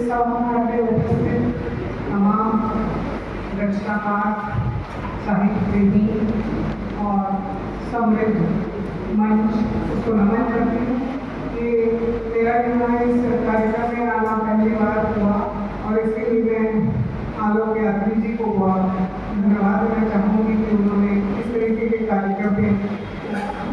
सभा में उपस्थित तमाम रचनाकार, साहित्य प्रेमी और समृद्ध मंच उसको नमन करती हूँ कि मेरा यहाँ इस कार्यक्रम में आना पहली बार हुआ और इसके लिए मैं आलोक यात्री जी को बहुत धन्यवाद देना चाहूँगी कि उन्होंने इस तरीके के कार्यक्रम में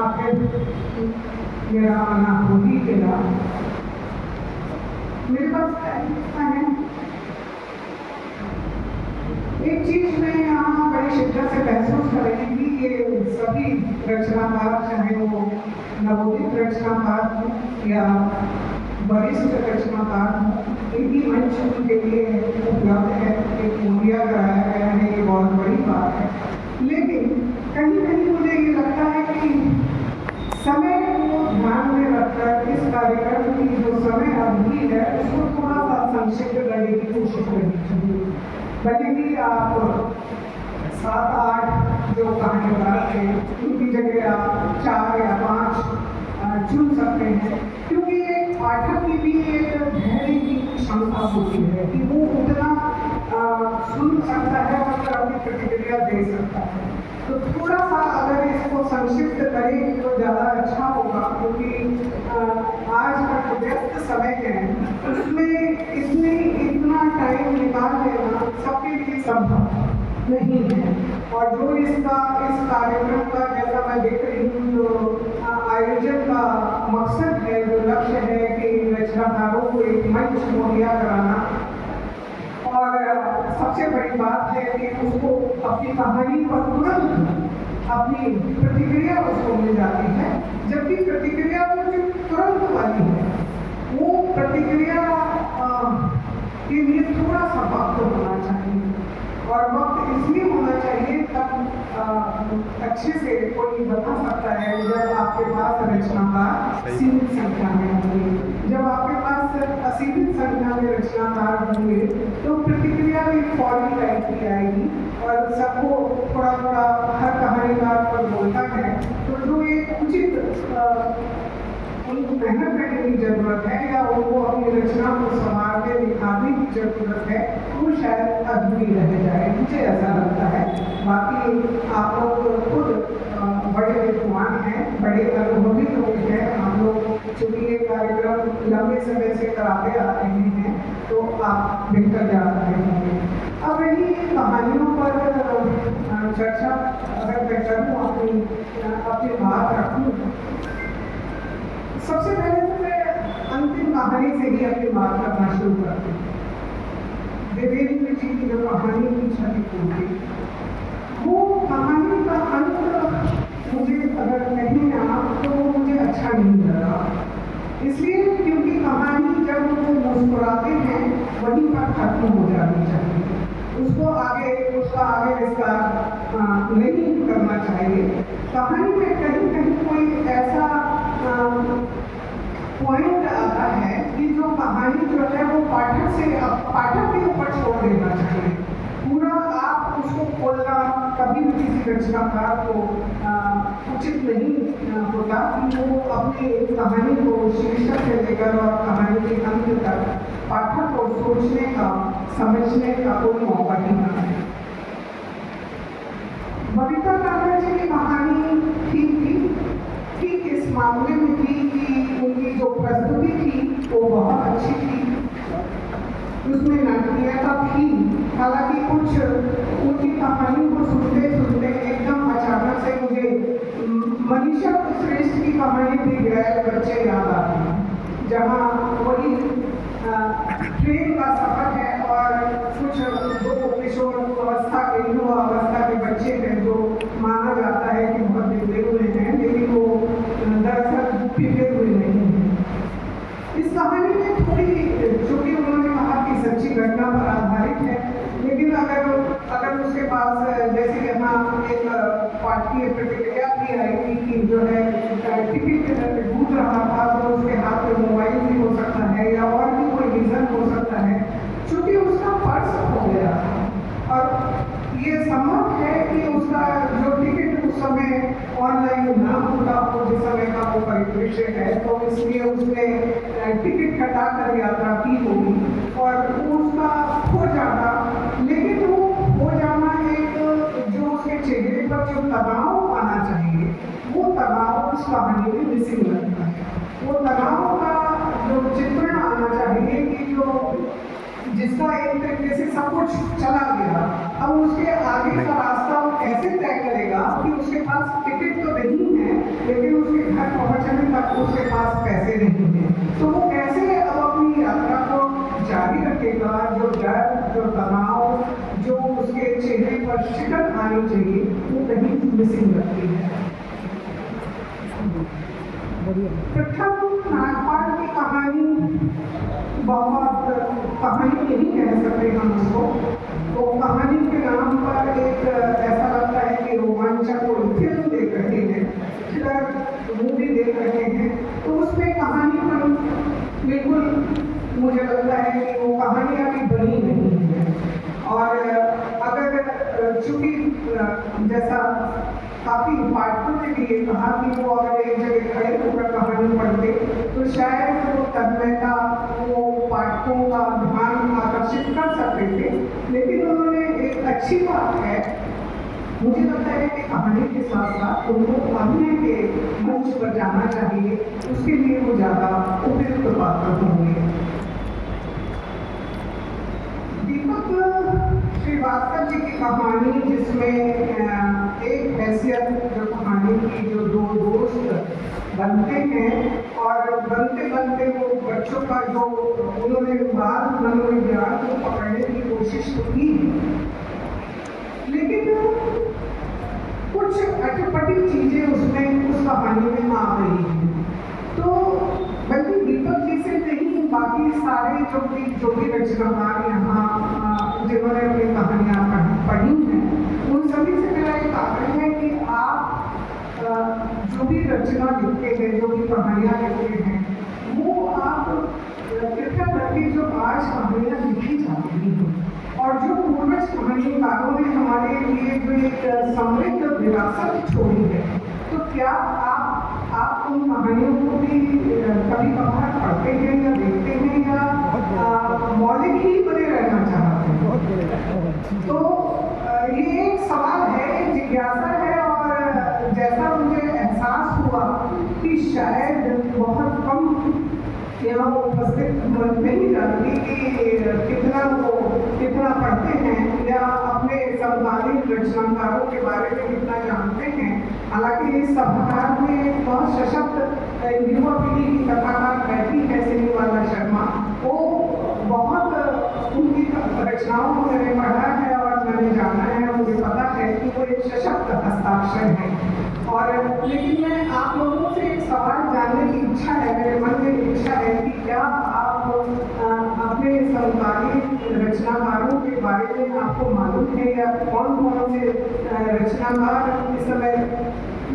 आखिर मेरा आना हो ही गया। मेरे पास है एक चीज मैं यहाँ बड़ी शिद्दत से महसूस कर रही थी कि सभी रचनाकार, चाहे वो नवोदित रचनाकार हों या वरिष्ठ रचनाकार हों, इनकी मंच उनके लिए उपलब्ध है, एक मुहैया कराया गया है, ये बहुत बड़ी बात है। लेकिन कहीं कहीं मुझे ये लगता है कि समय को ध्यान में रखकर इस कार्यक्रम की जो समय अवधि है उसको थोड़ा सा संक्षिप्त करने की कोशिश करनी चाहिए। भले ही आप 7-8 जो कहानीकार थे उनकी जगह आप 4 या 5 चुन सकते हैं, क्योंकि एक पाठक की भी एक धैर्य की क्षमता होती है कि वो उतना सुन सकता है और फिर अपनी प्रतिक्रिया दे सकता है। तो थोड़ा सा अगर इसको संक्षिप्त करें तो ज़्यादा अच्छा होगा, क्योंकि आज का व्यस्त समय है उसमें इतना टाइम निकाल लेना सबके लिए संभव नहीं है। और जो इस कार्यक्रम का, जैसा मैं देख रही हूँ, जो आयोजन का मकसद है, जो लक्ष्य है कि रचनाकारों को एक मंच मुहैया कराना, और सबसे बड़ी बात है कि उसको अपनी कहानी पर तुरंत अपनी प्रतिक्रिया उसको मिल जाती है, जबकि प्रतिक्रिया वो जो तुरंत वाली है वो प्रतिक्रिया के लिए थोड़ा सा वक्त होना चाहिए, और वक्त इसलिए होना चाहिए तब अच्छे से कोई बता सकता है जब आपके पास रचनाकार सीमित संख्या में होंगे। जब आपके पास असीमित संख्या में रचनाकार होंगे तो प्रतिक्रिया भी फौरी टाइप की आएगी और सबको थोड़ा थोड़ा हर कहानीकार पर बोलता है, तो जो एक उचित उनको मेहनत करने की जरूरत है या उनको अपनी रचना को संभाल के दिखाने की जरूरत है, वो शायद अधूरी रह जाए, मुझे ऐसा लगता है। बाकी आप लोग खुद बड़े विद्वान हैं, बड़े अनुभवी लोग हैं, आप लोग चूंकि ये कार्यक्रम लंबे समय से कराते आ रहे हैं तो आप बेहतर जा रहे होंगे। अब यही कहानियों पर चर्चा अगर मैं करूँ, अपनी बात रखूँ, सबसे पहले तो मैं अंतिम कहानी से ही अपनी बात करना शुरू करती हूँ। देवेंद्र जी की जो कहानी की क्षतिपूर्ति, वो कहानी का अंत मुझे अगर नहीं आया तो वो मुझे अच्छा नहीं लगा, इसलिए क्योंकि कहानी जब वो मुस्कुराते हैं वहीं पर खत्म हो जानी चाहिए, उसका आगे विस्तार नहीं करना चाहिए। कहानी में कहीं कहीं कोई ऐसा पॉइंट आता है कि जो कहानी जो है वो पाठक के ऊपर छोड़ देना चाहिए। पूरा आप उसको खोलना कभी भी किसी रचनाकार को उचित नहीं होता कि वो अपनी कहानी को शीर्षक से लेकर और कहानी के अंत तक पाठक को सोचने का, समझने का कोई मौका नहीं मिलता है। बबीता काका जी की कहानी ठीक इस मामले में थी कि उनकी जो प्रस्तुति थी वो बहुत अच्छी थी, उसमें नाटकीयता थी। हालांकि कुछ उनकी कहानी को सुनते सुनते एकदम अचानक से मुझे मनीषा श्रेष्ठ की कहानी थी गैर बच्चे याद आती है, जहाँ वही ट्रेन का सफर है और कुछ 2 किशोर अवस्था के, युवा अवस्था के बच्चे हैं जो माना जाता है कि बहुत बिगड़े हुए हैं, लेकिन वो दरअसल बिगड़े हुए नहीं हैं। इस कहानी में थोड़ी, चूंकि उन्होंने कहा कि सच्ची घटना पर आधारित है, लेकिन अगर उसके पास जैसे यहाँ एक पाठकीय प्रतिक्रिया भी आई थी कि जो है टिकट घूम रहा था तो उसके हाथ में मोबाइल भी हो सकता है या और भी कोई रीजन हो सकता है, चूंकि उसका पर्स हो गया और ये संभव है कि उसका जो टिकट उस समय ऑनलाइन ना होता हो जिस समय का वो परिदृश्य है, तो इसलिए उसने टिकट कटा कर यात्रा की होगी और जिसका एक तरीके से सब कुछ चला गया, अब उसके आगे का रास्ता वो कैसे तय करेगा कि उसके पास टिकट तो नहीं है लेकिन उसके घर पहुंचने तक उसके पास पैसे नहीं है, तो वो कैसे अब अपनी यात्रा को जारी रखेगा। जो डर, जो तनाव, जो उसके चेहरे पर शिकन आनी चाहिए वो कहीं मिसिंग लगती है। प्रथम नागपाल की कहानी बहुत कहानी नहीं कह सकते हम उसको, तो कहानी के नाम पर एक ऐसा लगता है कि रोमांचक कोई फिल्म देख रहे हैं, थ्रिलर मूवी देख रहे हैं, तो उसमें कहानी पर बिल्कुल मुझे लगता है कि वो कहानी अभी बनी नहीं है। और अगर चूंकि जैसा काफ़ी पाठकों ने भी ये कहा कि वो अगर एक जगह खड़े होकर कहानी पढ़ते तो शायद वो तन्मयता, वो पाठकों का ध्यान आकर्षित कर सकते थे, लेकिन उन्होंने एक अच्छी बात है, मुझे लगता है कि कहानी के साथ साथ उनको अभिनय के मंच पर जाना चाहिए, उसके लिए वो ज़्यादा उपयुक्त पात्र होंगे। दीपक श्रीवास्तव जी की कहानी, जिसमें एक हैसियत जो कहानी की, जो दो दोस्त बनते हैं और बनते बनते वो बच्चों का जो उन्होंने बाल मनोविज्ञान को पकड़ने की कोशिश की, लेकिन कुछ अटपटी चीजें उसमें उस कहानी में आ रही हैं। तो बल्कि दीपक जी से नहीं, बाकी सारे जो भी रचनाकार यहाँ जिन्होंने अपनी कहानियाँ पढ़ी हैं, उन सभी से मेरा एक आग्रह है कि आप जो भी रचना लिखते हैं, जो भी कहानियाँ लिखते हैं, वो आप कृपया करके जो आज कहानियाँ लिखी जा रही हैं और जो पूर्वज कहानीकारों ने हमारे लिए जो एक समृद्ध विरासत छोड़ी है, तो क्या आप उन कहानियों को भी कभी कभार पढ़ते हैं या देखते हैं या मौलिक ही बने रहना चाहते हैं? तो ये एक सवाल है, जिज्ञासा है, और जैसा मुझे एहसास हुआ कि शायद बहुत कम यहाँ उपस्थित नहीं जानती कि कितना पढ़ते हैं या अपने समकालीन रचनाकारों के बारे में कितना जानते हैं। हालांकि इस सभागार में बहुत सशक्त युवा पीढ़ी की कथाकार बैठी है, सिनीवाला शर्मा, वो बहुत उनकी रचनाओं को मैंने पढ़ा है और मैंने जाना है, मुझे पता है कि वो एक सशक्त हस्ताक्षर है। और लेकिन मैं आप लोगों से एक सवाल जानने की इच्छा है, मेरे मन में इच्छा है कि क्या आप अपने समकालीन रचनाकारों के बारे में आपको मालूम है या कौन कौन से रचनाकार इस समय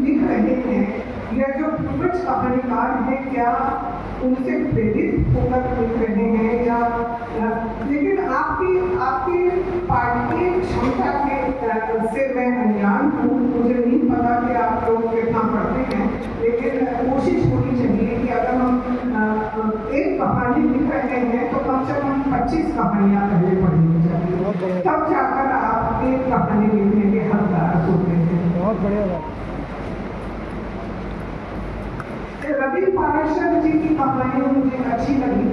लिख रहे हैं, या जो पूर्वज कहानीकार हैं क्या उनसे प्रेरित होकर लिख रहे हैं, या लेकिन आपकी पाठकीय क्षमता के से मैं अनजान हूँ, मुझे नहीं पता कि आप लोग कितना पढ़ते हैं, लेकिन कोशिश होनी चाहिए कि अगर हम एक कहानी लिख रहे हैं तो कम से कम 25 कहानियाँ पहले पढ़नी चाहिए, तब जाकर आप एक कहानी लिखने के हकदार होते हैं। बहुत बढ़िया बात। रवि पाराशर जी की कहानी मुझे अच्छी लगी,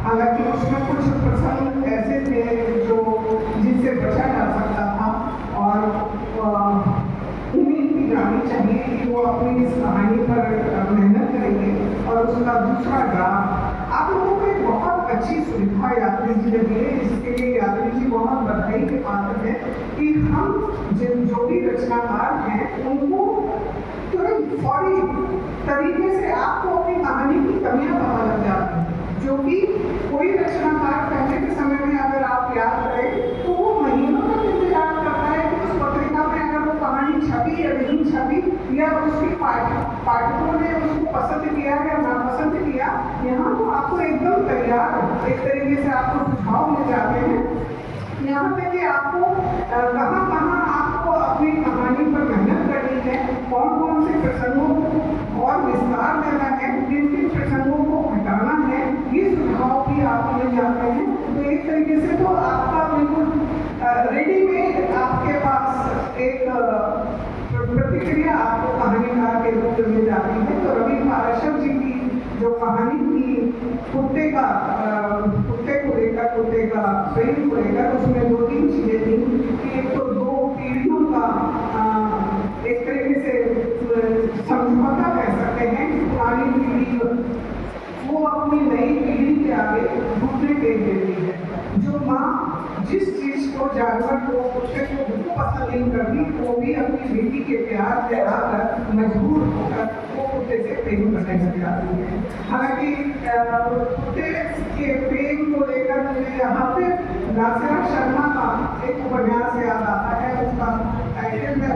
हालांकि उसमें कुछ प्रसंग ऐसे थे जो जिनसे बचा जा सकता था, और उम्मीद की जानी चाहिए कि वो अपनी इस कहानी पर मेहनत करेंगे और उसका दूसरा ड्राफ्ट आप लोगों को एक बहुत अच्छी सुविधा यात्री जी ने दी है, इसके लिए यात्री जी बहुत बधाई के पात्र हैं कि हम जो भी रचनाकार हैं उनको तुरंत फौरी तरीके से आपको अपनी कहानी की कमियां पता लग जाती हैं, जो कि कोई रचनाकार पहले के समय में अगर आप याद करें तो वो महीनों तक इंतजार करता है कि उस पत्रिका में अगर वो कहानी छपी या नहीं छपी, या उसके पाठकों ने उसको पसंद किया या नापसंद किया। यहाँ तो आपको एकदम तैयार एक तरीके से आपको सुझाव मिल जाते हैं, यहाँ पे कि आपको कहाँ आपको अपनी कहानी पर मेहनत करनी है, कौन कौन से प्रसंगों को और विस्तार देना है, किन किन प्रसंगों को हटाना है, ये सुझाव भी आपको मिल जाते हैं। तो एक तरीके से तो आपका बिल्कुल रेडीमेड आपके पास एक प्रतिक्रिया आपको कहानीकार के रूप में मिल जाती है। तो रवि पाराशर जी की जो कहानी थी कुत्ते वो कुत्ते को बिल्कुल पसंद नहीं करती, वो भी अपनी बेटी के प्यार से आकर मजबूर होकर वो कुत्ते से प्रेम करने लग जाती है। हालांकि कुत्ते के प्रेम को लेकर मुझे यहाँ पे नासिरा शर्मा का एक उपन्यास याद आता है, उसका टाइटल मैं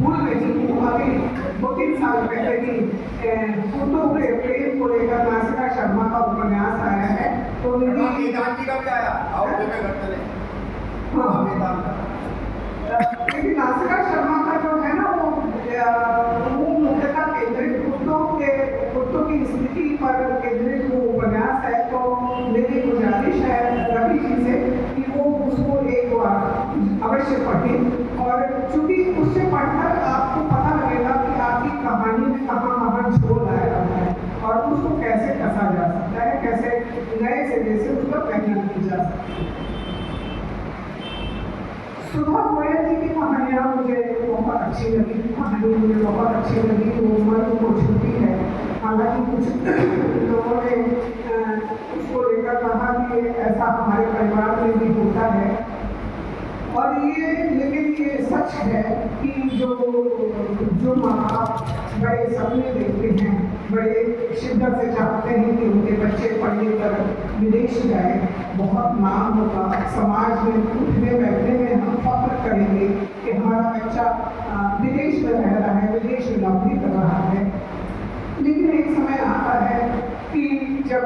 भूल रही हूँ, अभी 2-3 साल पहले ही कुत्तों के प्रेम को लेकर नासिरा शर्मा का उपन्यास आया है। तो लेकिन नासिरा शर्मा का जो है ना वो मुख्यतः केंद्रित कुत्तों की स्थिति पर केंद्रित वो उपन्यास है। तो मेरी गुजारिश है रवि जी से कि वो उसको एक बार अवश्य पढ़ें, और चूंकि उससे पढ़कर आपको पता लगेगा कि आपकी कहानी में कहाँ छोड़ आया है और उसको कैसे कसा जा सकता है, कैसे नए सिरे से उस पर पहचान की जा सकती है। सुधा गोयल जी की कहानियाँ मुझे बहुत अच्छी लगी, कहानी मुझे बहुत अच्छी लगी, वो मन को छूती है। हालांकि कुछ लोगों ने उसको लेकर कहा कि ऐसा हमारे परिवार में भी होता है, और लेकिन ये सच है कि जो माँ बाप बड़े सपने देखते हैं, बड़े शिद्दत से चाहते हैं कि उनके बच्चे पढ़ने पर विदेश जाए, बहुत नाम होगा समाज में, उठने बैठने में हम फख्र करेंगे कि हमारा बच्चा विदेश में रह रहा है, विदेश में नौकरी कर रहा है। लेकिन एक समय आता है कि जब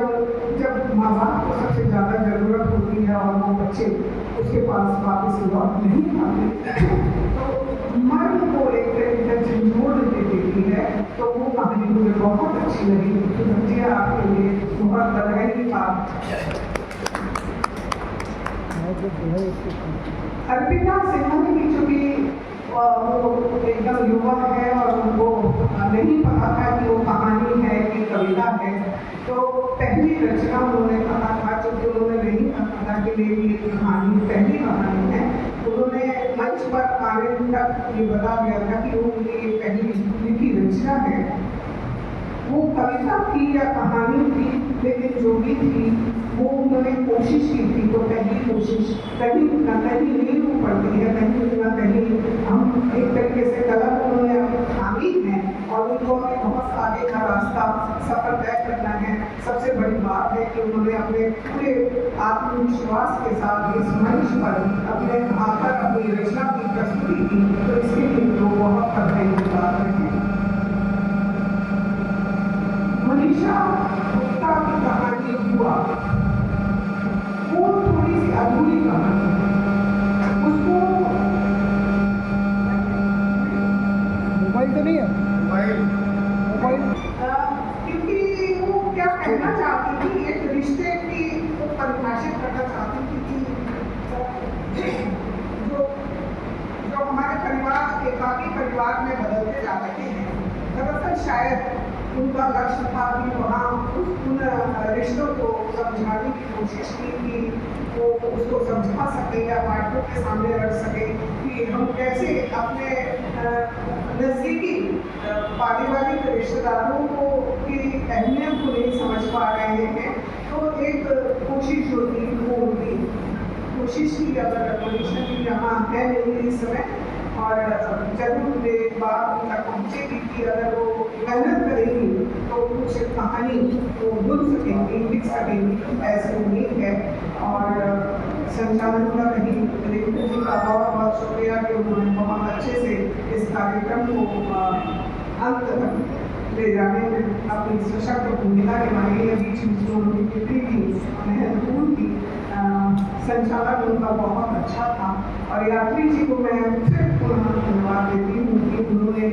माँ बाप को सबसे ज़्यादा ज़रूरत होती है और वो बच्चे उसके पास वापस लौट नहीं पाते, तो मर्द को एक तरीके से झंझोड़ देती है। तो वो कहानी मुझे बहुत अच्छी लगी। तो बच्चे आपके लिए बहुत बधाई की बात। अर्पिता सिन्हा की चूंकि वो एकदम युवा है और उनको नहीं पता था कि वो कहानी है कि कविता है, तो पहली रचना उन्होंने कहा था, क्योंकि उन्होंने नहीं कहा था कि मेरी ये कहानी पहली कहानी है। उन्होंने मंच पर आने तक ये बता दिया था कि वो उनकी ये पहली लिखी रचना है। वो कविता थी या कहानी थी, लेकिन जो भी थी वो उन्होंने कोशिश की थी। तो पहली कोशिश कहीं न कहीं नींव पड़ती है, कहीं न कहीं हम एक तरीके से कलम उन्होंने अपनी थामी है और उनको हमें बहुत आगे का रास्ता सफर तय करना है। सबसे बड़ी बात है कि उन्होंने अपने पूरे आत्मविश्वास के साथ इस मंच पर अपने आकर अपनी रचना की प्रस्तुति की, तो इसके लिए लोग बहुत बधाई की बात है। मनीषा गुप्ता की कहानी हुआ, वो थोड़ी सी अधूरी कहानी है। उसको मोबाइल तो नहीं है, मोबाइल क्योंकि वो क्या कहना चाहती थी, एक रिश्ते की वो परिभाषित करना चाहती थी कि जो हमारे परिवार एकाकी परिवार में बदलते जा रहे हैं। दरअसल शायद उनका लक्ष्य था कि वहाँ उन रिश्तों को समझाने की कोशिश की कि वो उसको समझा सके या पाठकों के सामने रख सके कि हम कैसे अपने नज़दीकी पारिवारिक रिश्तेदारों को की अहमियत को नहीं समझ पा रहे हैं। तो एक कोशिश जो थी वो उनकी कोशिश की, अगर मनीषा की यहाँ है नहीं इस समय, और जरूर मेरे बात उन तक पहुँचेगी कि अगर वो मेहनत करेंगी तो कुछ कहानी वो बुन सकेंगी, लिख सकेंगी, ऐसी उम्मीद है। और संचालन का नहीं, लेकिन जी का बहुत बहुत शुक्रिया कि उन्होंने बहुत अच्छे से इस कार्यक्रम को अंत तक ले जाने में अपनी सशक्त भूमिका निभाई है। बीच बीच में उनकी कितनी भी महत्वपूर्ण थी, संचालन उनका बहुत अच्छा था। और यात्री जी को मैं फिर पुनः धन्यवाद देती हूँ कि उन्होंने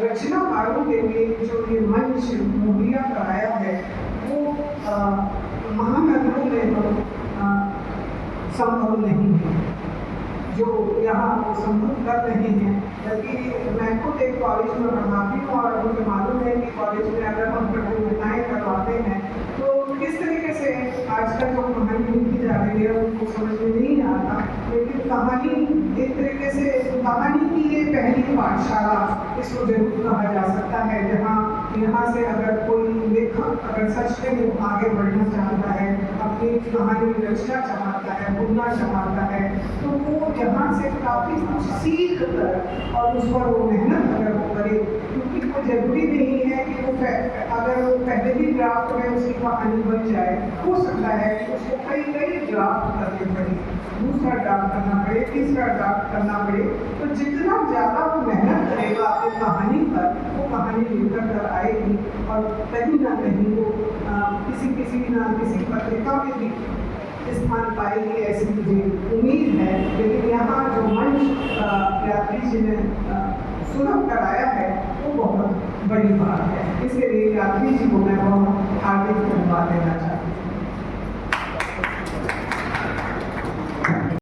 रचनाकारों के लिए जो ये मंच मुहैया कराया है वो महानगरों में तो संभव नहीं है, जो यहाँ वो संभव कर रहे हैं। बल्कि मैं खुद एक कॉलेज में पढ़ाती हूँ और मुझे मालूम है कि कॉलेज में अगर हम प्रतियोगिताएँ करवाते हैं तो किस तरीके से आजकल जो कहानी लिखी जा रही है उनको समझ में नहीं आता। लेकिन कहानी एक तरीके से कहानी की ये पहली पाठशाला इसको जरूर कहा जा सकता है, जहाँ यहाँ से अगर कोई लेखक अगर सच में आगे बढ़ना चाहता है, एक कहानी रचना चाहता है, बोलना चाहता है, तो वो यहाँ से काफ़ी कुछ सीख कर और उस पर वो मेहनत अगर वो करे, क्योंकि वो जरूरी नहीं है कि वो अगर वो पहले भी ड्राफ्ट में उसकी कहानी बन जाए, हो सकता है कि उसको कई कई ड्राफ्ट करने पड़े, दूसरा ड्राफ्ट करना पड़े, तीसरा ड्राफ्ट करना पड़े। तो जितना ज़्यादा वो मेहनत करेगा अपनी कहानी पर, वो कहानी निकल कर आएगी और कहीं ना कहीं वो किसी पत्रिका में भी स्थान पाएगी, ऐसी मुझे उम्मीद है। लेकिन यहाँ जो मंच यात्री जी ने सुलभ कराया है वो बहुत बड़ी बात है, इसके लिए यात्री जी को मैं बहुत हार्दिक